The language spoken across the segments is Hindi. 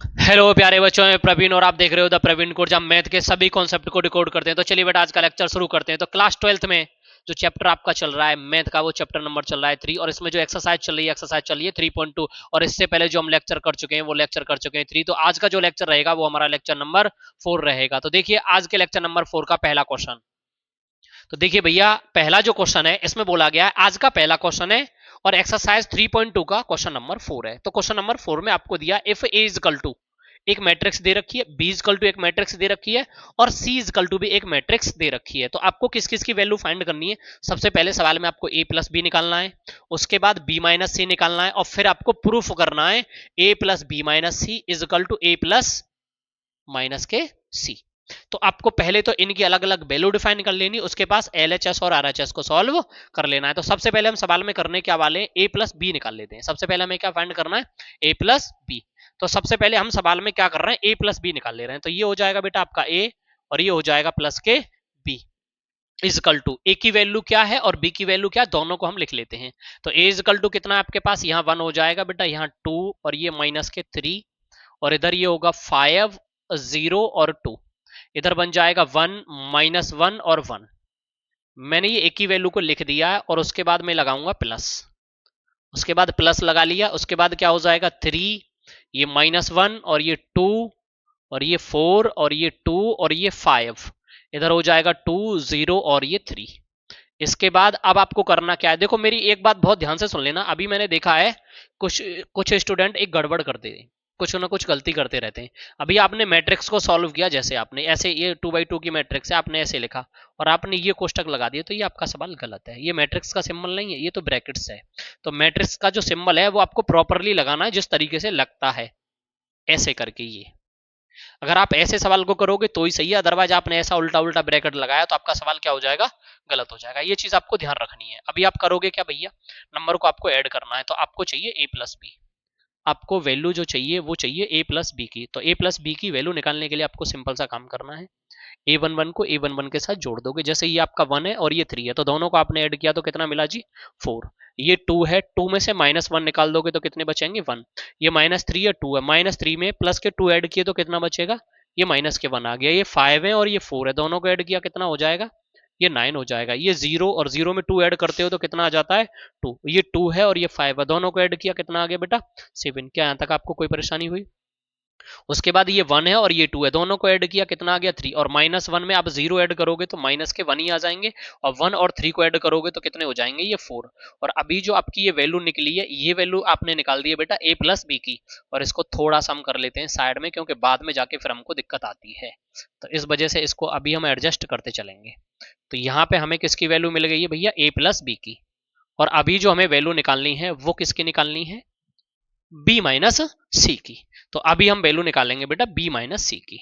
हेलो प्यारे बच्चों, मैं प्रवीण और आप देख रहे हो द प्रवीण कोड, जहाँ मैथ के सभी कॉन्सेप्ट को डिकोड करते हैं। तो चलिए बेटा, आज का लेक्चर शुरू करते हैं। तो क्लास 12th में जो चैप्टर आपका चल रहा है मैथ का, वो चैप्टर नंबर चल रहा है 3, और इसमें जो एक्सरसाइज चल रही है 3.2। और इससे पहले जो हम लेक्चर कर चुके हैं वो लेक्चर कर चुके हैं 3। तो आज का जो लेक्चर रहेगा वो हमारा लेक्चर नंबर 4 रहेगा। तो देखिए आज के लेक्चर नंबर 4 का पहला क्वेश्चन। तो देखिए भैया, पहला जो क्वेश्चन है इसमें बोला गया है, आज का पहला क्वेश्चन है और एक्सरसाइज 3.2 का क्वेश्चन नंबर 4 है। तो क्वेश्चन नंबर 4 में आपको दिया इफ ए इजकल टू, एक मैट्रिक्स दे रखी है, बी इजकल टू एक मैट्रिक्स दे रखी है, और सी इजकल टू भी एक मैट्रिक्स दे रखी है। तो आपको किस किस की वैल्यू फाइंड करनी है? सबसे पहले सवाल में आपको ए प्लस बी निकालना है, उसके बाद बी माइनस सी निकालना है, और फिर आपको प्रूफ करना है A plus B minus C equal to A plus minus के सी। तो आपको पहले तो इनकी अलग अलग वैल्यू डिफाइन कर लेनी, उसके पास एलएचएस और आरएचएस को सॉल्व कर लेना है। तो सबसे पहले हम सवाल में करने क्या वाले, ए प्लस बी निकाल लेते हैं। सबसे पहले हमें क्या फाइंड करना है? A plus B. तो सबसे पहले हम सवाल में क्या कर रहे हैं, ए प्लस बी निकाल ले रहे हैं। तो ये हो जाएगा बेटा आपका ए, और ये हो जाएगा प्लस के बी इजकल टू, ए की वैल्यू क्या है और बी की वैल्यू क्या है, दोनों को हम लिख लेते हैं। तो ए इजकल टू कितना है आपके पास, यहाँ 1 हो जाएगा बेटा, यहाँ 2, और ये माइनस के 3, और इधर ये होगा 5, 0 और 2, इधर बन जाएगा 1, -1 और 1। मैंने ये एक ही वैल्यू को लिख दिया है, और उसके बाद मैं लगाऊंगा प्लस, उसके बाद प्लस लगा लिया, उसके बाद क्या हो जाएगा 3, ये -1 और ये 2, और ये 4 और ये 2 और ये 5, इधर हो जाएगा 2, 0 और ये 3। इसके बाद अब आपको करना क्या है, देखो मेरी एक बात बहुत ध्यान से सुन लेना। अभी मैंने देखा है कुछ कुछ स्टूडेंट एक गड़बड़ करते हैं, कुछ ना कुछ गलती करते रहते हैं। अभी आपने मैट्रिक्स को सॉल्व किया, जैसे आपने ऐसे, ये 2 by 2 की मैट्रिक्स है, आपने ऐसे लिखा और आपने ये कोष्टक लगा दिया, तो ये आपका सवाल गलत है। ये मैट्रिक्स का सिंबल नहीं है, ये तो ब्रैकेट्स है। तो मैट्रिक्स का जो सिंबल है वो आपको प्रॉपरली लगाना है, जिस तरीके से लगता है ऐसे करके। ये अगर आप ऐसे सवाल को करोगे तो ही सही है, अदरवाइज आपने ऐसा उल्टा उल्टा ब्रैकेट लगाया तो आपका सवाल क्या हो जाएगा, गलत हो जाएगा। ये चीज आपको ध्यान रखनी है। अभी आप करोगे क्या भैया, नंबर को आपको ऐड करना है। तो आपको चाहिए ए प्लस बी, आपको वैल्यू जो चाहिए वो चाहिए ए प्लस बी की। तो ए प्लस बी की वैल्यू निकालने के लिए आपको सिंपल सा काम करना है, ए वन वन को ए वन वन के साथ जोड़ दोगे। जैसे ये आपका 1 है और ये 3 है, तो दोनों को आपने ऐड किया तो कितना मिला जी, 4। ये 2 है, 2 में से -1 निकाल दोगे तो कितने बचेंगे, 1। ये -3 है, 2 है, -3 में प्लस के 2 ऐड किए तो कितना बचेगा, ये माइनस के 1 आ गया। ये 5 है और ये 4 है, दोनों को ऐड किया कितना हो जाएगा, ये 9 हो जाएगा। ये 0 और 0 में 2 ऐड करते हो तो कितना आ जाता है, 2। ये 2 है और ये 5 है, दोनों को ऐड किया कितना आ गया बेटा, 7। क्या यहाँ तक आपको कोई परेशानी हुई? उसके बाद ये 1 है और ये 2 है, दोनों को ऐड किया कितना आ गया, 3। और -1 में आप 0 ऐड करोगे तो माइनस के 1 ही आ जाएंगे, और 1 और 3 को ऐड करोगे तो कितने हो जाएंगे, ये 4। और अभी जो आपकी ये वैल्यू निकली है, ये वैल्यू आपने निकाल दी है बेटा ए प्लस बी की। और इसको थोड़ा सा हम कर लेते हैं साइड में, क्योंकि बाद में जाके फिर हमको दिक्कत आती है। तो इस वजह से इसको अभी हम एडजस्ट करते चलेंगे। तो यहाँ पे हमें किसकी वैल्यू मिल गई है भैया, ए प्लस बी की। और अभी जो हमें वैल्यू निकालनी है वो किसकी निकालनी है, बी माइनस सी की। तो अभी हम वैल्यू निकालेंगे बेटा बी माइनस सी की।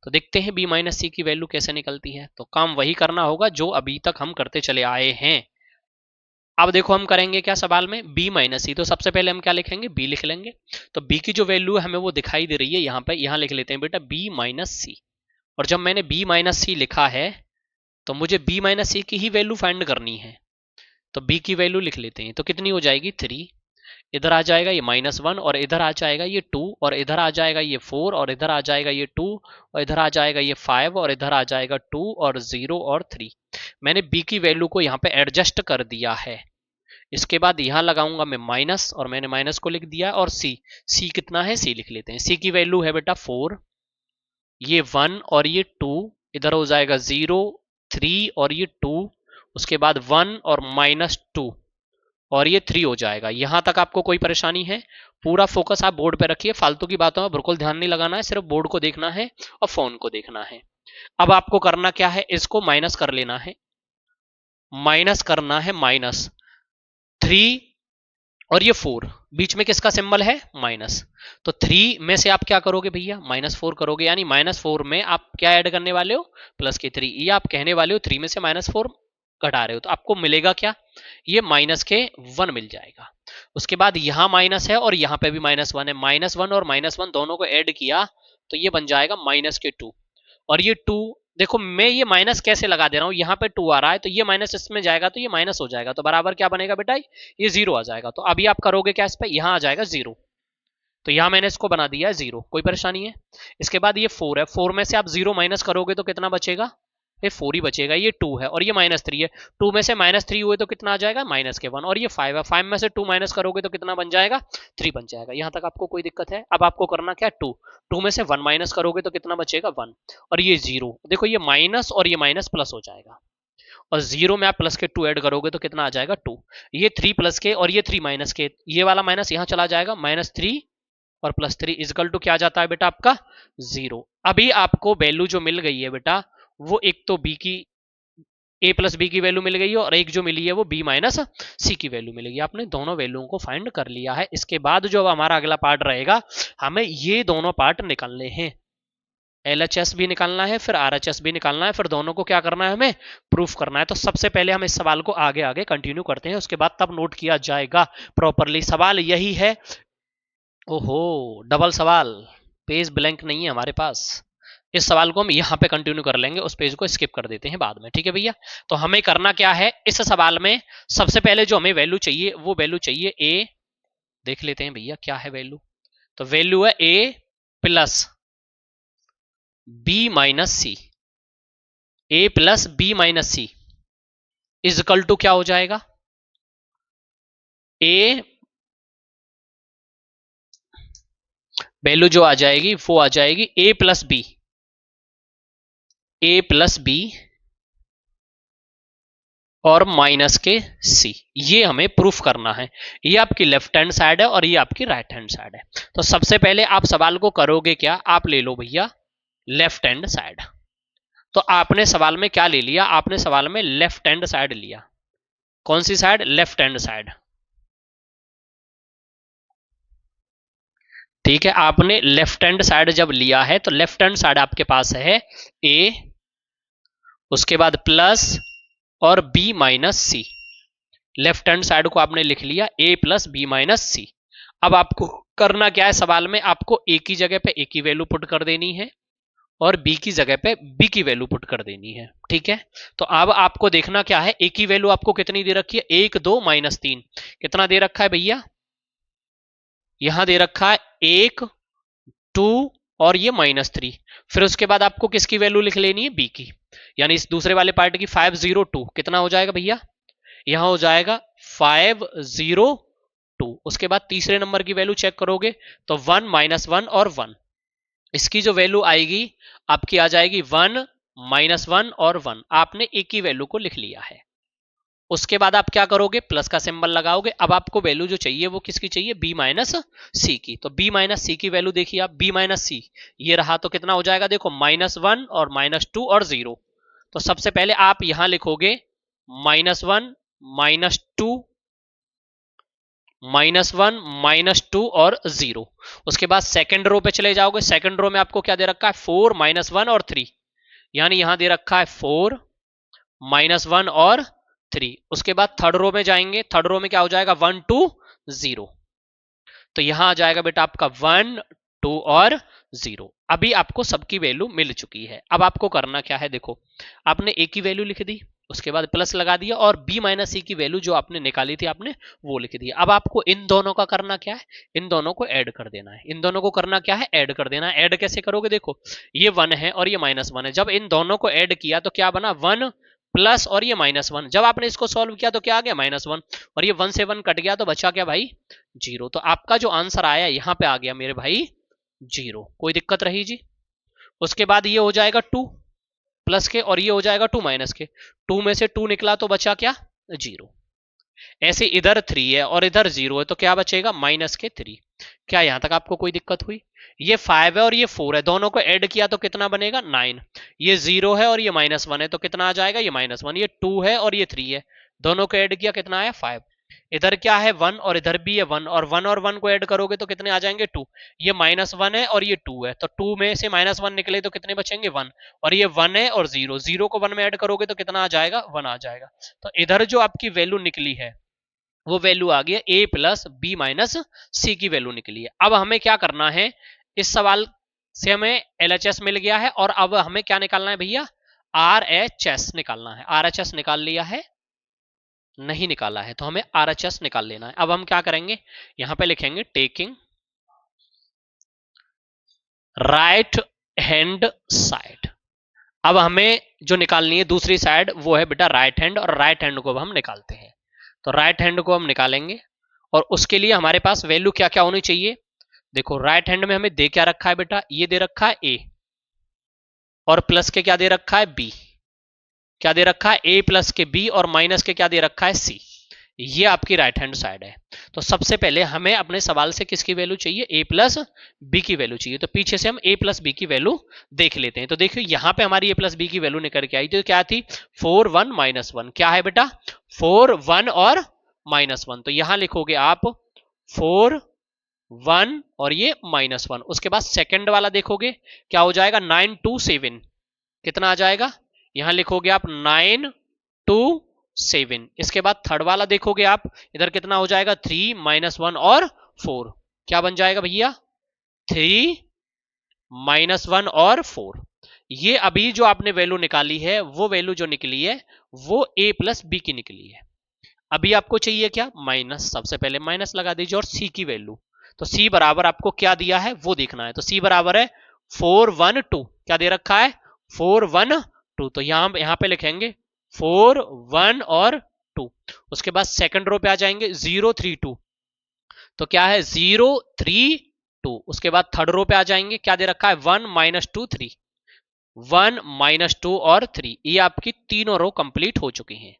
तो देखते हैं बी माइनस सी की वैल्यू कैसे निकलती है। तो काम वही करना होगा जो अभी तक हम करते चले आए हैं। अब देखो हम करेंगे क्या सवाल में, बी माइनस सी। तो सबसे पहले हम क्या लिखेंगे, बी लिख लेंगे। तो बी की जो वैल्यू है हमें वो दिखाई दे रही है यहाँ पे, यहाँ लिख लेते हैं बेटा बी माइनस सी। और जब मैंने बी माइनस सी लिखा है तो मुझे बी माइनस सी की ही वैल्यू फाइंड करनी है। तो बी की वैल्यू लिख लेते हैं, तो कितनी हो जाएगी, 3। इधर आ जाएगा ये -1, और इधर आ जाएगा ये 2, और इधर आ जाएगा ये 4, और इधर आ जाएगा ये 2, और इधर आ जाएगा ये 5, और इधर आ जाएगा 2 और 0 और 3। मैंने b की वैल्यू को यहाँ पे एडजस्ट कर दिया है। इसके बाद यहाँ लगाऊंगा मैं माइनस, और मैंने माइनस को लिख दिया। और c कितना है, c लिख लेते हैं। c की वैल्यू है बेटा 4, ये 1 और ये 2, इधर हो जाएगा 0, 3 और ये 2, उसके बाद 1 और -2, और ये 3 हो जाएगा। यहां तक आपको कोई परेशानी है? पूरा फोकस आप बोर्ड पे रखिए, फालतू की बातों में बिल्कुल ध्यान नहीं लगाना है, सिर्फ बोर्ड को देखना है और फोन को देखना है। अब आपको करना क्या है, इसको माइनस कर लेना है, माइनस करना है, -3 और ये 4, बीच में किसका सिंबल है, माइनस। तो 3 में से आप क्या करोगे भैया, -4 करोगे, यानी -4 में आप क्या ऐड करने वाले हो, प्लस के 3। ये आप कहने वाले हो 3 में से -4 घटा रहे हो, तो आपको मिलेगा क्या, ये माइनस के 1 मिल जाएगा। उसके बाद यहां माइनस है और यहां पे भी -1 है, -1 और -1 दोनों को ऐड किया तो ये बन जाएगा -2। और ये 2, देखो मैं ये माइनस कैसे लगा दे रहा हूं, यहाँ पे 2 आ रहा है तो ये माइनस इसमें जाएगा तो ये माइनस हो जाएगा, तो बराबर क्या बनेगा बेटा, ये 0 आ जाएगा। तो अभी आप करोगे क्या, इस पे यहाँ आ जाएगा 0। तो यहां मैंने इसको बना दिया है 0, कोई परेशानी है। इसके बाद ये 4 है, 4 में से आप 0 माइनस करोगे तो कितना बचेगा, ये 4 ही बचेगा। ये 2 है और ये -3 है, 2 में से -3 हुए तो कितना आ जाएगा, -1। और ये 5 है, 5 में से 2 माइनस करोगे तो कितना बन जाएगा, 3 बन जाएगा। यहां तक आपको कोई दिक्कत है? अब आपको करना क्या है, 2, 2 में से 1 माइनस करोगे तो कितना बचेगा, 1। और ये 0, देखो ये माइनस और ये माइनस प्लस हो जाएगा, और 0 में आप प्लस के 2 ऐड करोगे तो कितना आ जाएगा, 2। ये 3 प्लस के और ये 3 माइनस के, ये वाला माइनस यहां चला जाएगा, -3 और +3 इजकल टू क्या आ जाता है बेटा आपका, 0। अभी आपको वैल्यू जो मिल गई है बेटा, वो एक तो बी की a प्लस बी की वैल्यू मिल गई है, और एक जो मिली है वो b माइनस सी की वैल्यू मिलेगी। आपने दोनों वैल्यूओं को फाइंड कर लिया है। इसके बाद जो हमारा अगला पार्ट रहेगा, हमें ये दोनों पार्ट निकालने हैं, LHS भी निकालना है, फिर RHS भी निकालना है, फिर दोनों को क्या करना है, हमें प्रूफ करना है। तो सबसे पहले हम इस सवाल को आगे आगे कंटिन्यू करते हैं, उसके बाद तब नोट किया जाएगा प्रॉपरली। सवाल यही है, ओहो डबल सवाल, पेज ब्लैंक नहीं है हमारे पास। इस सवाल को हम यहाँ पे कंटिन्यू कर लेंगे, उस पेज को स्किप कर देते हैं बाद में, ठीक है भैया। तो हमें करना क्या है इस सवाल में, सबसे पहले जो हमें वैल्यू चाहिए वो वैल्यू चाहिए a, देख लेते हैं भैया क्या है वैल्यू। तो वैल्यू है a plus b minus c, a plus b minus C equal to क्या हो जाएगा, a वैल्यू जो आ जाएगी वो आ जाएगी a plus B, a plus B और माइनस के सी, ये हमें प्रूफ करना है। ये आपकी लेफ्ट हैंड साइड है और ये आपकी राइट हैंड साइड है। तो सबसे पहले आप सवाल को करोगे क्या, आप ले लो भैया लेफ्ट हैंड साइड। तो आपने सवाल में क्या ले लिया, आपने सवाल में लेफ्ट हैंड साइड लिया। कौन सी साइड, लेफ्ट हैंड साइड, ठीक है। आपने लेफ्ट हैंड साइड जब लिया है तो लेफ्ट हैंड साइड आपके पास है a, उसके बाद प्लस और b माइनस सी। लेफ्ट हैंड साइड को आपने लिख लिया a प्लस बी माइनस सी। अब आपको करना क्या है, सवाल में आपको a की जगह पे a की वैल्यू पुट कर देनी है और b की जगह पे b की वैल्यू पुट कर देनी है, ठीक है। तो अब आपको देखना क्या है, a की वैल्यू आपको कितनी दे रखी है, 1 2 -3, कितना दे रखा है भैया, यहां दे रखा है 1 2 और ये -3। फिर उसके बाद आपको किसकी वैल्यू लिख लेनी है, b की, यानी इस दूसरे वाले पार्ट की 502, कितना हो जाएगा भैया, यहां हो जाएगा 502। उसके बाद तीसरे नंबर की वैल्यू चेक करोगे तो 1 -1 और 1, इसकी जो वैल्यू आएगी आपकी आ जाएगी 1 -1 और 1। आपने एक ही वैल्यू को लिख लिया है। उसके बाद आप क्या करोगे, प्लस का सिंबल लगाओगे। अब आपको वैल्यू जो चाहिए वो किसकी चाहिए, b माइनस सी की। तो b माइनस सी की वैल्यू देखिए आप, b माइनस सी ये रहा, तो कितना हो जाएगा, देखो -1 और -2 और 0। तो सबसे पहले आप यहां लिखोगे -1 -2 -1 -2 और 0। उसके बाद सेकंड रो पे चले जाओगे, सेकंड रो में आपको क्या दे रखा है, 4 -1 और 3, यानी यहां दे रखा है 4 -1 और 3। उसके बाद थर्ड रो में जाएंगे, थर्ड रो में क्या हो जाएगा, 1 2 0। तो यहां आ जाएगा बेटा आपका 1 2 और 0। अभी आपको सबकी वैल्यू मिल चुकी है। अब आपको करना क्या है, देखो आपने a की वैल्यू लिख दी, उसके बाद प्लस लगा दिया, और b माइनस सी की वैल्यू जो आपने निकाली थी आपने वो लिख दी। अब आपको इन दोनों का करना क्या है, इन दोनों को ऐड कर देना है। इन दोनों को करना क्या है, ऐड कर देना है। ऐड कैसे करोगे, देखो ये 1 है और ये -1 है, जब इन दोनों को ऐड किया तो क्या बना, 1 प्लस और ये -1। जब आपने इसको सॉल्व किया तो क्या आ गया, -1, और ये 1 से 1 कट गया तो बचा क्या भाई, 0। तो आपका जो आंसर आया यहां पे आ गया मेरे भाई 0। कोई दिक्कत रही जी। उसके बाद ये हो जाएगा 2 प्लस के और ये हो जाएगा 2 माइनस के, 2 में से 2 निकला तो बचा क्या, 0। ऐसे इधर 3 है और इधर 0 है तो क्या बचेगा, -3। क्या यहां तक आपको कोई दिक्कत हुई, ये 5 है और ये 4 है, दोनों को ऐड किया तो कितना बनेगा, 9। ये 0 है और ये -1 है तो कितना आ जाएगा, ये -1। ये 2 है और ये 3 है, दोनों को ऐड किया कितना आया, 5। इधर क्या है 1 और इधर भी है 1, और 1 और 1 को ऐड करोगे तो कितने आ जाएंगे, 2। ये -1 है और ये 2 है, तो 2 में से -1 निकले तो कितने बचेंगे, 1। और ये 1 है और 0, 0 को 1 में ऐड करोगे तो कितना आ जाएगा, 1 आ जाएगा। तो इधर जो आपकी वैल्यू निकली है वो वैल्यू आ गई a प्लस बी माइनस सी की वैल्यू निकली है। अब हमें क्या करना है, इस सवाल से हमें LHS मिल गया है और अब हमें क्या निकालना है भैया, RHS निकालना है। RHS निकाल लिया है, नहीं निकाला है तो हमें RHS निकाल लेना है। अब हम क्या करेंगे, यहां पे लिखेंगे टेकिंग राइट हैंड साइड। अब हमें जो निकालनी है दूसरी साइड वो है बेटा राइट हैंड, और राइट हैंड को हम निकालते हैं। तो राइट हैंड को हम निकालेंगे और उसके लिए हमारे पास वैल्यू क्या क्या होनी चाहिए। देखो राइट हैंड में हमें दे क्या रखा है बेटा, ये दे रखा है ए, और प्लस के क्या दे रखा है बी, क्या दे रखा है ए प्लस के बी, और माइनस के क्या दे रखा है सी। ये आपकी राइट हैंड साइड है। तो सबसे पहले हमें अपने सवाल से किसकी वैल्यू चाहिए, ए प्लस बी की वैल्यू चाहिए। तो पीछे से हम ए प्लस बी की वैल्यू देख लेते हैं। तो देखियो यहां पे हमारी ए प्लस बी की वैल्यू निकल के आई थी, तो क्या थी 4 1 -1। क्या है बेटा 4 1 और -1। तो यहां लिखोगे आप 4 1 और ये -1। उसके बाद सेकंड वाला देखोगे क्या हो जाएगा 9 2 7। कितना आ जाएगा, यहां लिखोगे आप 9 2 7। इसके बाद थर्ड वाला देखोगे आप, इधर कितना हो जाएगा 3 -1 और 4। क्या बन जाएगा भैया 3 -1 और 4। ये अभी जो आपने वैल्यू निकाली है वो वैल्यू जो निकली है वो a प्लस बी की निकली है। अभी आपको चाहिए क्या माइनस, सबसे पहले माइनस लगा दीजिए और c की वैल्यू। तो c बराबर आपको क्या दिया है वो देखना है। तो c बराबर है 4 1 2। क्या दे रखा है 4 1 2। तो यहां पे लिखेंगे 4 1 और 2। उसके बाद सेकंड रो पे आ जाएंगे 0 3 2। तो क्या है 0 3 2। उसके बाद थर्ड रो पे आ जाएंगे, क्या दे रखा है 1 -2 3। 1 -2 और 3। ये आपकी तीनों रो कंप्लीट हो चुकी हैं।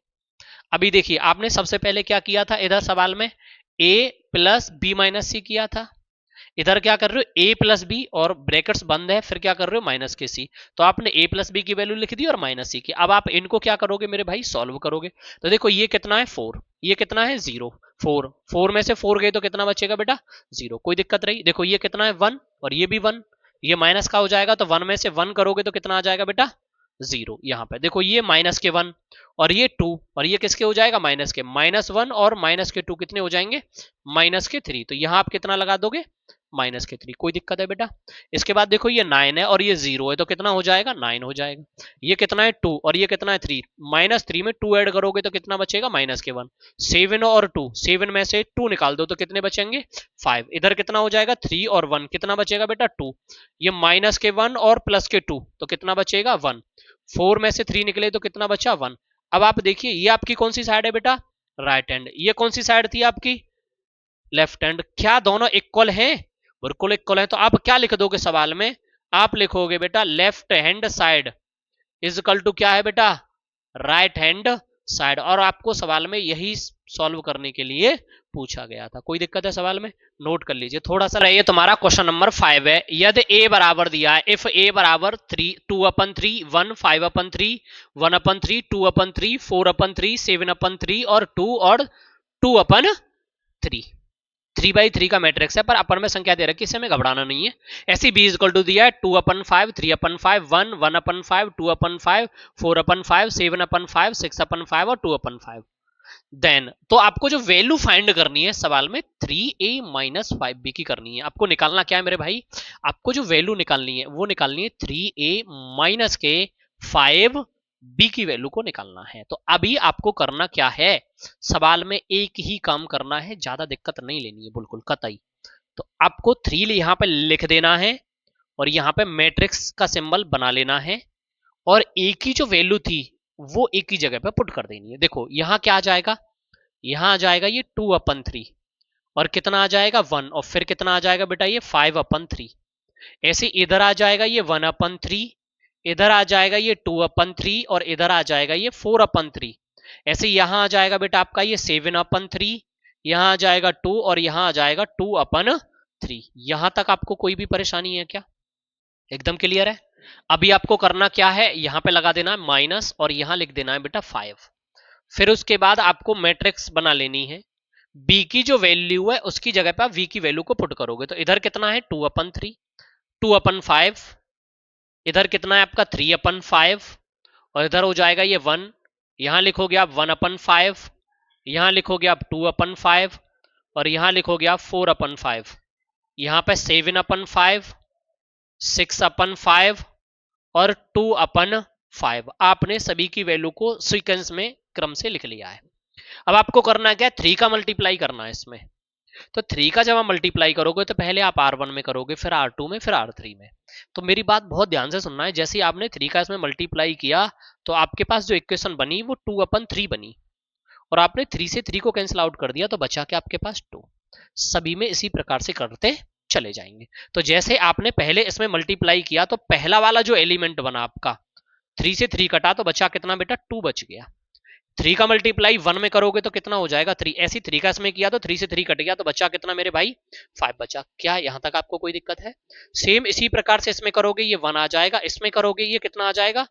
अभी देखिए आपने सबसे पहले क्या किया था, इधर सवाल में a प्लस बी माइनस सी किया था। इधर क्या कर रहे हो a प्लस बी और ब्रैकेट्स बंद है, फिर क्या कर रहे हो माइनस के सी। तो आपने a प्लस बी की वैल्यू लिख दी और माइनस सी की। अब आप इनको क्या करोगे मेरे भाई, सॉल्व करोगे। तो देखो ये कितना है 4, ये कितना है 0। 4 4 में से 4 गए तो कितना बचेगा बेटा 0। कोई दिक्कत रही। देखो ये कितना है 1 और ये भी 1, ये माइनस का हो जाएगा। तो 1 में से 1 करोगे तो कितना आ जाएगा बेटा 0। यहाँ पे देखो ये माइनस के 1 और ये 2, और ये किसके हो जाएगा माइनस के। -1 और -2 कितने हो जाएंगे -3। तो यहाँ आप कितना लगा दोगे -3। कोई दिक्कत है बेटा। इसके बाद देखो ये 9 है और ये 0 है, तो कितना हो जाएगा 9 हो जाएगा। ये कितना है 2 और ये कितना है 3। -3 में 2 ऐड करोगे तो कितना बचेगा -1। 7 और 2, 7 में से 2 निकाल दो तो कितने बचेंगे 5। इधर कितना हो जाएगा 3 और 1, कितना बचेगा बेटा 2। ये -1 और +2 तो कितना बचेगा 1। 4 में से 3 निकले तो कितना बचा 1। अब आप देखिए ये आपकी कौन सी साइड है बेटा राइट हैंड, ये कौन सी साइड थी आपकी लेफ्ट हैंड। क्या दोनों इक्वल हैं, बिल्कुल इक्वल है। तो आप क्या लिख दोगे सवाल में, आप लिखोगे बेटा left hand side is equal to क्या है बेटा राइट हैंड साइड। और आपको सवाल में यही सॉल्व करने के लिए पूछा गया था। कोई दिक्कत है सवाल में, नोट कर लीजिए थोड़ा सा। ये तुम्हारा क्वेश्चन नंबर 5 है। यदि a बराबर दिया है, इफ a बराबर 3 2/3 1 5/3 1/3 2/3 4/3 7/3 और 2 और 2/3 3/3 का मैट्रिक्स है, पर अपर में संख्या दे रखी है, इसे हमें घबराना नहीं है। ऐसी b इक्वल टू दिया है 2/5 3/5 1 1/5 2/5 4/5 7/5 6/5 और 2/5। देन तो आपको जो वैल्यू फाइंड करनी है सवाल में 3a माइनस 5b की करनी है। आपको निकालना क्या है मेरे भाई, आपको जो वैल्यू निकालनी है वो निकालनी है 3a माइनस के 5b की वैल्यू को निकालना है। तो अभी आपको करना क्या है, सवाल में एक ही काम करना है, ज्यादा दिक्कत नहीं लेनी है बिल्कुल कतई। तो आपको 3 यहां पे लिख देना है और यहां पे मैट्रिक्स का सिंबल बना लेना है, और एक ही जो वैल्यू थी वो एक ही जगह पे पुट कर देनी है। देखो यहां क्या आ जाएगा, यहां आ जाएगा ये 2/3 और कितना आ जाएगा 1, और फिर कितना आ जाएगा बेटा ये 5/3। ऐसे इधर आ जाएगा ये 1/3, इधर आ जाएगा ये 2/3 और इधर आ जाएगा ये 4/3। ऐसे यहां आ जाएगा बेटा आपका ये 7/3, यहां आ जाएगा 2 और यहां आ जाएगा 2/3। यहां तक आपको कोई भी परेशानी है क्या, एकदम क्लियर है। अभी आपको करना क्या है, यहां पे लगा देना है माइनस और यहां लिख देना है बेटा 5। फिर उसके बाद आपको मैट्रिक्स बना लेनी है। b की जो वैल्यू है उसकी जगह पे आप v की वैल्यू को पुट करोगे। तो इधर कितना है 2/3 2/5, इधर कितना है आपका 3/5 और इधर हो जाएगा ये 1। यहां लिखोगे आप 1/5, यहां लिखोगे आप 2/5 और यहां लिखोगे आप 4/5। यहां पे 7/5 6/5 और 2/5 आपने सभी की वैल्यू को सीक्वेंस में क्रम से लिख लिया है। अब आपको करना क्या है 3 का मल्टीप्लाई करना है इसमें। तो 3 का जब आप मल्टीप्लाई करोगे तो पहले आप R1 में करोगे, फिर R2 में, फिर R3 में। तो मेरी बात बहुत ध्यान से सुनना है, जैसे आपने 3 का इसमें मल्टीप्लाई किया तो आपके पास जो इक्वेशन बनी वो 2/3 बनी, और आपने 3 से 3 को कैंसिल आउट कर दिया तो बचा के आपके पास 2। सभी में इसी प्रकार से करते चले जाएंगे। तो जैसे आपने पहले इसमें मल्टीप्लाई किया तो पहला वाला जो एलिमेंट बना आपका 3 से 3 कटा तो बचा कितना बेटा, 2 बच गया। 3 का मल्टीप्लाई 1 में करोगे तो कितना हो जाएगा, 3। ऐसी 3 का इसमें किया तो 3 से 3 कट गया तो बचा कितना मेरे भाई, 5 बचा। क्या यहां तक आपको कोई दिक्कत है? सेम इसी प्रकार से इसमें करोगे ये 1 आ जाएगा, इसमें करोगे ये कितना आ जाएगा,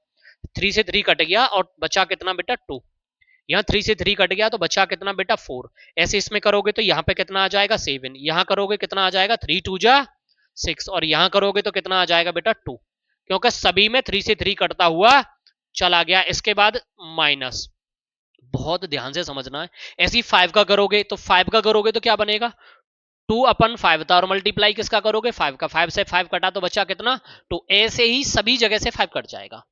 3 से 3 कट गया और बचा कितना बेटा, 2। यहाँ 3 से 3 कट गया तो बचा कितना बेटा, 4। ऐसे इसमें करोगे तो यहाँ पे कितना आ जाएगा, 7। यहाँ करोगे कितना आ जाएगा, 3 2 जा 6, और यहाँ करोगे तो कितना आ जाएगा बेटा, 2, क्योंकि सभी में 3 से 3 कटता हुआ चला गया। इसके बाद माइनस, बहुत ध्यान से समझना है। ऐसी 5 का करोगे तो 5 का करोगे तो क्या बनेगा, 2/5 था, और मल्टीप्लाई किसका करोगे, 5 का। 5 से 5 कटा तो बचा कितना, 2। ऐसे ही सभी जगह से 5 कट जाएगा।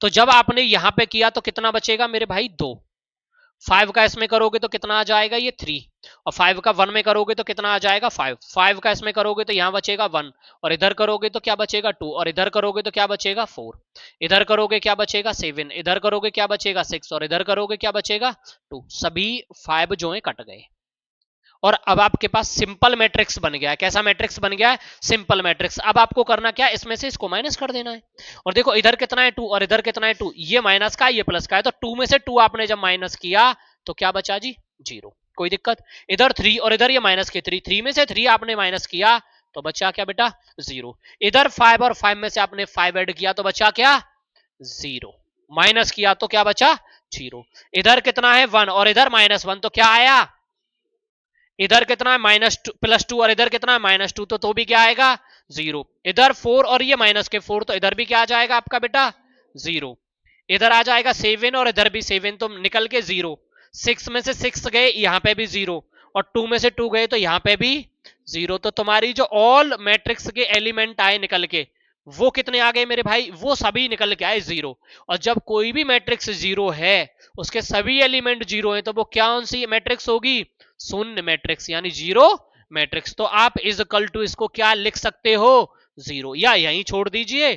तो जब आपने यहां पे किया तो कितना बचेगा मेरे भाई, 2। 5 का इसमें करोगे तो कितना आ जाएगा, ये 3, और 5 का 1 में करोगे तो कितना आ जाएगा, 5। 5 का इसमें करोगे तो यहां बचेगा 1, और इधर करोगे तो क्या बचेगा, 2, और इधर करोगे तो क्या बचेगा, 4। इधर करोगे क्या बचेगा, 7। इधर करोगे क्या बचेगा, 6, और इधर करोगे क्या बचेगा, 2। सभी 5 जो है कट गए, और अब आपके पास सिंपल मैट्रिक्स बन गया है। कैसा मैट्रिक्स बन गया है, सिंपल मैट्रिक्स। अब आपको करना क्या है, इसमें से इसको माइनस कर देना है। और देखो इधर कितना है, 2, और इधर कितना है, 2। ये माइनस का, ये प्लस का है, तो 2 में से 2 आपने जब माइनस किया तो क्या बचा जी, 0। कोई दिक्कत? इधर 3 और इधर ये माइनस के 3, 3 में से 3 आपने माइनस किया तो बचा क्या बेटा, 0। इधर 5 और 5 में से आपने 5 ऐड किया तो बचा क्या, 0। माइनस किया तो क्या बचा, 0। इधर कितना है, 1, और इधर -1, तो क्या आया, इधर कितना है, +2, और इधर कितना है, -2, तो भी क्या आएगा, 0। इधर 4 और ये माइनस के 4, तो इधर भी क्या आ जाएगा आपका बेटा, 0। इधर आ जाएगा 7 और इधर भी 7, तो निकल के 0। 6 में से 6 गए, यहां पे भी 0, और 2 में से 2 गए तो यहां पे भी 0। तो तुम्हारी जो ऑल मैट्रिक्स के एलिमेंट आए निकल के, वो कितने आ गए मेरे भाई, वो सभी निकल के आए 0। और जब कोई भी मैट्रिक्स 0 है, उसके सभी एलिमेंट 0 है, तो वो कौन सी मैट्रिक्स होगी, शून्य मैट्रिक्स, यानी 0 मैट्रिक्स। तो आप इज इक्वल टू इसको क्या लिख सकते हो, 0, या यहीं छोड़ दीजिए,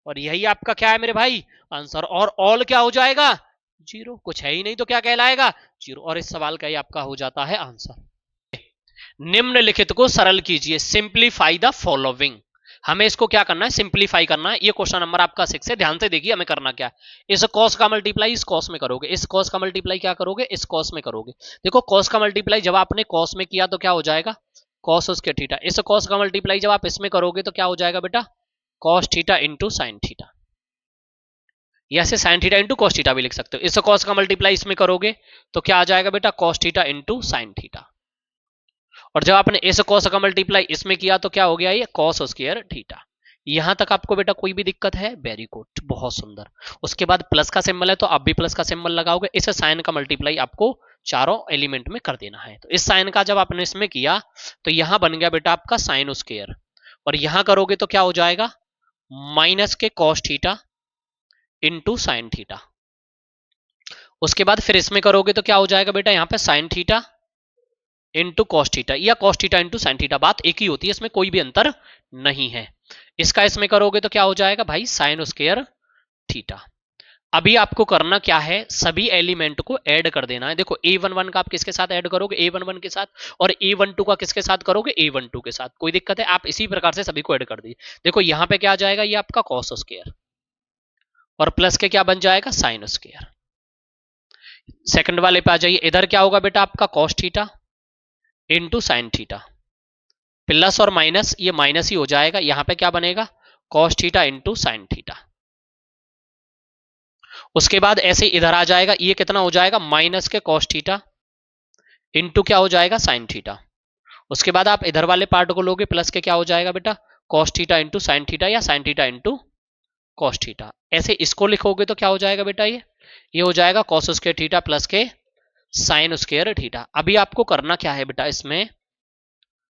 और यही आपका क्या है मेरे भाई, आंसर। और ऑल क्या हो जाएगा, 0। कुछ है ही नहीं तो क्या कहलाएगा, 0। और इस सवाल का ही आपका हो जाता है आंसर। निम्नलिखित को सरल कीजिए, सिंप्लीफाई द फॉलोइंग। हमें इसको क्या करना है, सिंप्लीफाई करना है। ये क्वेश्चन नंबर आपका 6 है, ध्यान से देखिए हमें करना क्या है। इस कॉस का मल्टीप्लाई इस कॉस में करोगे, इस कॉस का मल्टीप्लाई क्या करोगे, इस कॉस में करोगे। देखो कॉस का मल्टीप्लाई जब आपने कॉस में किया तो क्या हो जाएगा, कॉस उसके थीटा। इस कॉस का मल्टीप्लाई जब आप इसमें करोगे तो क्या हो जाएगा बेटा, cos theta into sine theta, या से sign theta into cos theta भी लिख सकते हो। इस कॉस का मल्टीप्लाई इसमें करोगे तो क्या आ जाएगा बेटा, cos theta into sine theta. और जब आपने इस कॉस का मल्टीप्लाई इसमें किया तो क्या हो गया, ये कॉस स्क्वायर थीटा। यहां तक आपको बेटा कोई भी दिक्कत है, वेरी गुड, बहुत सुंदर। उसके बाद प्लस का सिंबल है तो आप भी प्लस का सिंबल लगाओगे। इस साइन का मल्टीप्लाई आपको चारों एलिमेंट में कर देना है। तो इस साइन का जब आपने इसमें किया तो यहां बन गया बेटा आपका साइन स्क्वायर, और यहां करोगे तो क्या हो जाएगा, माइनस के cos theta into sine theta. उसके बाद फिर इसमें करोगे तो क्या हो जाएगा बेटा, यहां पे sine theta into cos theta, या cos theta into sine theta, बात एक ही होती है, इसमें कोई भी अंतर नहीं है। इसका इसमें करोगे तो क्या हो जाएगा भाई, साइन स्क्वायर थीटा। अभी आपको करना क्या है, सभी एलिमेंट को ऐड कर देना है। देखो a11 का आप किसके साथ ऐड करोगे, a11 के साथ, और a12 का किसके साथ करोगे, a12 के साथ। कोई दिक्कत है, आप इसी प्रकार से सभी को ऐड कर दीजिए। देखो यहां पे क्या आ जाएगा, ये आपका कॉस स्क्वायर, और प्लस के क्या बन जाएगा, साइन स्क्वायर। सेकंड वाले पे आ जाइए, इधर क्या होगा बेटा आपका cos theta into sine theta, plus और माइनस ये माइनस ही हो जाएगा। यहां पे क्या बनेगा, cos theta into sine theta. उसके बाद ऐसे इधर आ जाएगा, ये कितना हो जाएगा, माइनस के कॉस थीटा इंटू क्या हो जाएगा, साइन थीटा। उसके बाद आप इधर वाले पार्ट को लोगे, प्लस के क्या हो जाएगा बेटा, cos theta into sine theta, या sine theta into cos theta. ऐसे इसको लिखोगे तो क्या हो जाएगा बेटा, ये हो जाएगा कॉस स्क्वायर थीटा प्लस के साइन स्क्वायर थीटा। अभी आपको करना क्या है बेटा, इसमें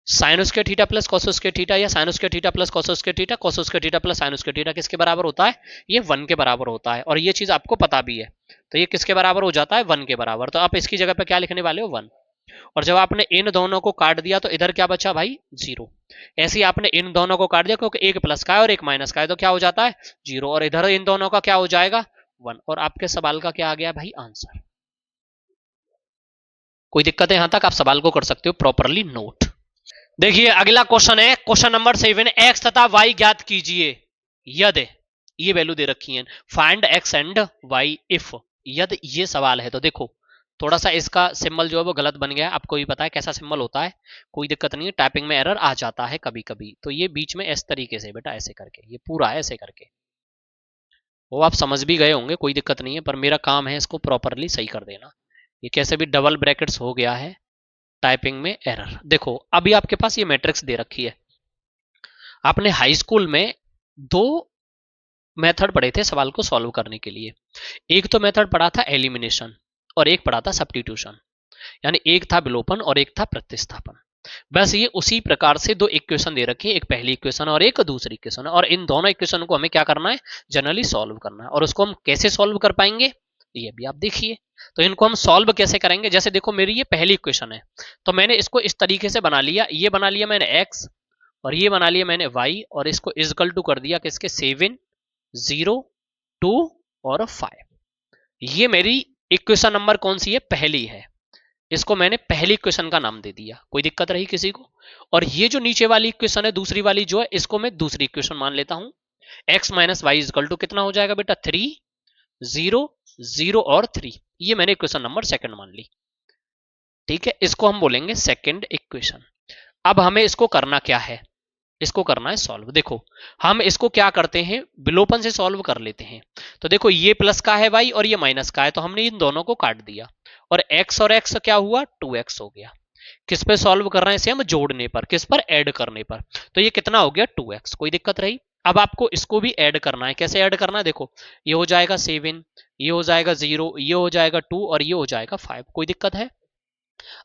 sine square theta plus cos square theta, या sine square theta plus cos square theta, cos square theta plus sine square theta किसके बराबर होता है, ये 1 के बराबर होता है। और ये चीज आपको पता भी है, तो ये किसके बराबर हो जाता है, 1 के बराबर। तो आप इसकी जगह पे क्या लिखने वाले हो, 1। और जब आपने इन दोनों को काट दिया तो इधर क्या बचा भाई, 0। ऐसे ही आपने इन दोनों को काट दिया क्योंकि एक प्लस का है और एक माइनस का है, तो क्या हो जाता है 0, और इधर इन दोनों का क्या हो जाएगा 1, और आपके सवाल का क्या आ गया भाई आंसर। कोई दिक्कत है यहां तक, आप सवाल को कर सकते हो प्रॉपरली नोट। देखिए अगला क्वेश्चन है, क्वेश्चन नंबर 7, एक्स तथा वाई ज्ञात कीजिए यदि ये वैल्यू दे रखी है, find x and y if, यदि ये सवाल है। तो देखो थोड़ा सा इसका सिंबल जो है वो गलत बन गया, आपको भी पता है कैसा सिंबल होता है, कोई दिक्कत नहीं है, टाइपिंग में एरर आ जाता है कभी कभी। तो ये बीच में इस तरीके से बेटा, ऐसे करके, ये पूरा है ऐसे करके, वो आप समझ भी गए होंगे, कोई दिक्कत नहीं है, पर मेरा काम है इसको प्रॉपरली सही कर देना। ये कैसे भी डबल ब्रैकेट्स हो गया है, टाइपिंग में एरर। देखो अभी आपके पास ये मैट्रिक्स दे रखी है, आपने हाई स्कूल में 2 मेथड पढ़े थे सवाल को सॉल्व करने के लिए। एक तो मेथड पढ़ा था एलिमिनेशन और एक पढ़ा था सब्स्टिट्यूशन, यानी एक था विलोपन और एक था प्रतिस्थापन। बस ये उसी प्रकार से 2 इक्वेशन दे रखी है, एक पहली इक्वेशन और एक दूसरी इक्वेशन, और इन दोनों इक्वेशन को हमें क्या करना है, जनरली सॉल्व करना है। और उसको हम कैसे सॉल्व कर पाएंगे ये भी आप देखिए। तो इनको हम सॉल्व कैसे करेंगे, जैसे देखो मेरी ये पहली इक्वेशन है, तो मैंने इसको इस तरीके से बना लिया, ये बना लिया मैंने x और ये बना लिया मैंने y, और इसको इक्वल टू कर दिया किसके, 7, 0, 2 और 5। ये मेरी इक्वेशन नंबर कौन सी है, पहली है, इसको मैंने पहली इक्वेशन का नाम दे दिया। कोई दिक्कत रही किसी को? और ये जो नीचे वाली इक्वेशन है दूसरी वाली जो है, इसको मैं दूसरी इक्वेशन मान लेता हूं। x minus y equal to कितना हो जाएगा बेटा, 3, 0, 0 और 3। ये मैंने इक्वेशन नंबर सेकंड मान ली, ठीक है, इसको हम बोलेंगे सेकंड इक्वेशन। अब हमें इसको करना क्या है, इसको करना है सॉल्व। देखो हम इसको क्या करते हैं, विलोपन से सॉल्व कर लेते हैं। तो देखो ये प्लस का है भाई और ये माइनस का है, तो हमने इन दोनों को काट दिया और x और x क्या हुआ, 2x हो गया। किस पे सॉल्व कर रहे हैं इसे हम, जोड़ने पर, किस पर, ऐड करने पर। तो ये कितना हो गया 2x, कोई दिक्कत रही? अब आपको इसको भी ऐड करना है, कैसे ऐड करना है, देखो ये हो जाएगा 7, ये हो जाएगा 0, ये हो जाएगा 2 और ये हो जाएगा 5। कोई दिक्कत है?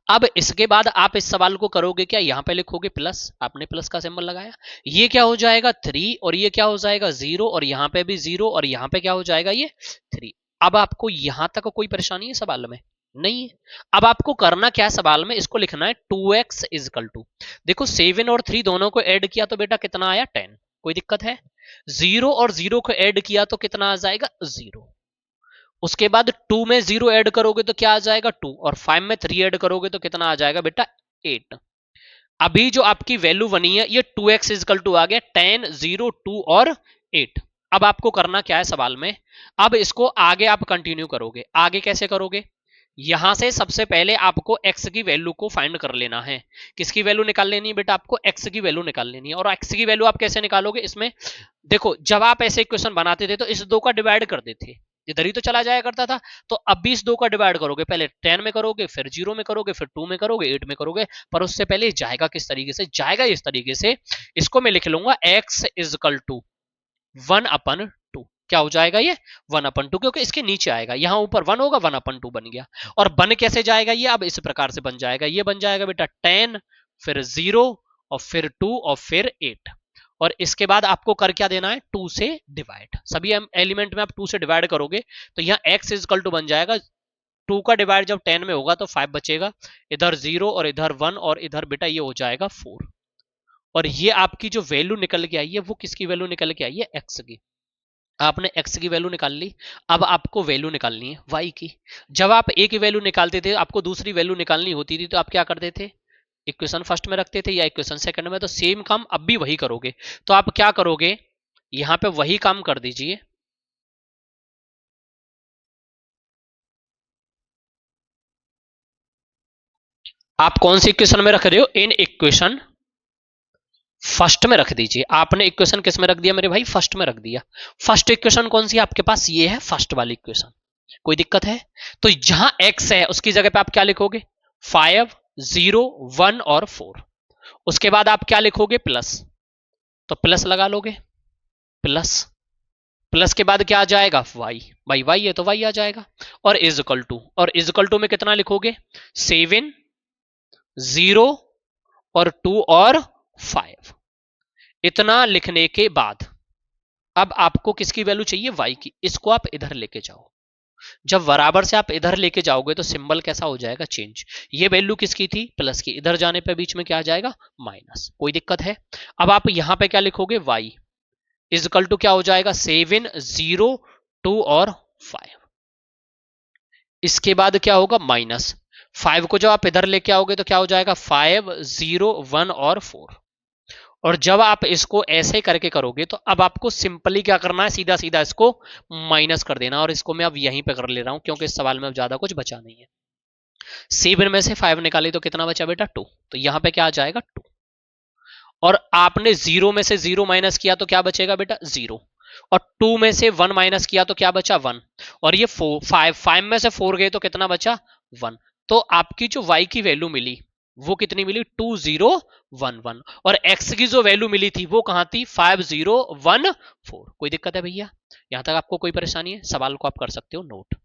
अब इसके बाद आप इस सवाल को करोगे क्या, यहां पे लिखोगे प्लस, आपने प्लस का सिंबल लगाया, ये क्या हो जाएगा 3 और ये क्या हो जाएगा 0, और यहां पे भी 0 और यहां पे क्या हो जाएगा ये 3। अब आपको यहां तक कोई परेशानी है सवाल में? नहीं है। अब आपको करना क्या है सवाल में, इसको लिखना है 2x इजकल टू, देखो 7 और 3 दोनों को ऐड किया तो बेटा कितना आया 10। कोई दिक्कत है? 0 और 0 को ऐड किया तो कितना आ जाएगा 0। उसके बाद 2 में 0 ऐड करोगे तो क्या आ जाएगा 2, और 5 में 3 ऐड करोगे तो कितना आ जाएगा बेटा 8। अभी जो आपकी वैल्यू बनी है ये 2x इजकल टू आ गया 10, 0, 2 और 8। अब आपको करना क्या है सवाल में, अब इसको आगे आप कंटिन्यू करोगे। आगे कैसे करोगे, यहां से सबसे पहले आपको x की वैल्यू को फाइंड कर लेना है। किसकी वैल्यू निकाल लेनी है बेटा, आपको x की वैल्यू निकाल लेनी है। और x की वैल्यू आप कैसे निकालोगे, इसमें देखो जब आप ऐसे इक्वेशन बनाते थे तो इस 2 का डिवाइड कर देते, इधर ही तो चला जाया करता था। तो अब भी इस 2 का डिवाइड करोगे, पहले 10 में करोगे, फिर 0 में करोगे, फिर 2 में करोगे, 8 में करोगे, पर उससे पहले जाएगा किस तरीके से, जाएगा इस तरीके से, इसको मैं लिख लूंगा x इजकल टू 1/2। क्या हो जाएगा ये 1/2, क्योंकि इसके नीचे आएगा, यहां ऊपर 1 होगा, 1/2 बन गया। और बन कैसे जाएगा ये, अब इस प्रकार से बन जाएगा, ये बन जाएगा बेटा 10, फिर 0 और फिर 2 और फिर 8। और इसके बाद आपको कर क्या देना है, 2 से डिवाइड। सभी एलिमेंट में आप 2 से डिवाइड करोगे तो यहाँ x इजकल टू बन जाएगा, 2 का डिवाइड जब 10 में होगा तो 5 बचेगा, इधर 0 और इधर 1 और इधर बेटा ये हो जाएगा 4। और ये आपकी जो वैल्यू निकल के आई है वो किसकी वैल्यू निकल के आई है, x की। आपने x की वैल्यू निकाल ली, अब आपको वैल्यू निकालनी है y की। जब आप a की वैल्यू निकालते थे, आपको दूसरी वैल्यू निकालनी होती थी, तो आप क्या करते थे, इक्वेशन फर्स्ट में रखते थे या इक्वेशन सेकंड में। तो सेम काम अब भी वही करोगे। तो आप क्या करोगे, यहां पे वही काम कर दीजिए। आप कौन सी इक्वेशन में रख रहे हो, इन इक्वेशन फर्स्ट में रख दीजिए। आपने इक्वेशन किस में रख दिया मेरे भाई, फर्स्ट में रख दिया। फर्स्ट इक्वेशन कौन सी है आपके पास, ये है फर्स्ट वाली इक्वेशन। कोई दिक्कत है? तो जहां x है उसकी जगह पे आप क्या लिखोगे, 5, 0, 1 और 4। उसके बाद आप क्या लिखोगे, प्लस, तो प्लस लगा लोगे, प्लस, प्लस के बाद क्या आ जाएगा y, भाई y है तो y आ जाएगा। और इजकल टू, और इजकल टू में कितना लिखोगे, 7, 0 और 2 और 5। इतना लिखने के बाद अब आपको किसकी वैल्यू चाहिए, y की, इसको आप इधर लेके जाओ। जब बराबर से आप इधर लेके जाओगे तो सिंबल कैसा हो जाएगा, चेंज। ये वैल्यू किसकी थी, प्लस की, इधर जाने पे बीच में क्या आ जाएगा, माइनस। कोई दिक्कत है? अब आप यहां पे क्या लिखोगे, y इज इक्वल टू क्या हो जाएगा, 7 0 2 और 5। इसके बाद क्या होगा, माइनस 5 को जब आप इधर लेके आओगे तो क्या हो जाएगा, 5 0 1 और 4। और जब आप इसको ऐसे करके करोगे तो अब आपको सिंपली क्या करना है, सीधा सीधा इसको माइनस कर देना। और इसको मैं अब यहीं पे कर ले रहा हूं क्योंकि इस सवाल में अब ज्यादा कुछ बचा नहीं है। 7 में से 5 निकाले तो कितना बचा बेटा, 2। तो यहां पे क्या आ जाएगा, 2। और आपने 0 में से 0 माइनस किया तो क्या बचेगा बेटा, 0। और 2 में से 1 माइनस किया तो क्या बचा, 1। और ये 5 में से 4 गए तो कितना बचा, 1। तो आपकी जो y की वैल्यू मिली वो कितनी मिली, 2011। और x की जो वैल्यू मिली थी वो कहां थी, 5014। कोई दिक्कत है भैया? यहां तक आपको कोई परेशानी है? सवाल को आप कर सकते हो नोट।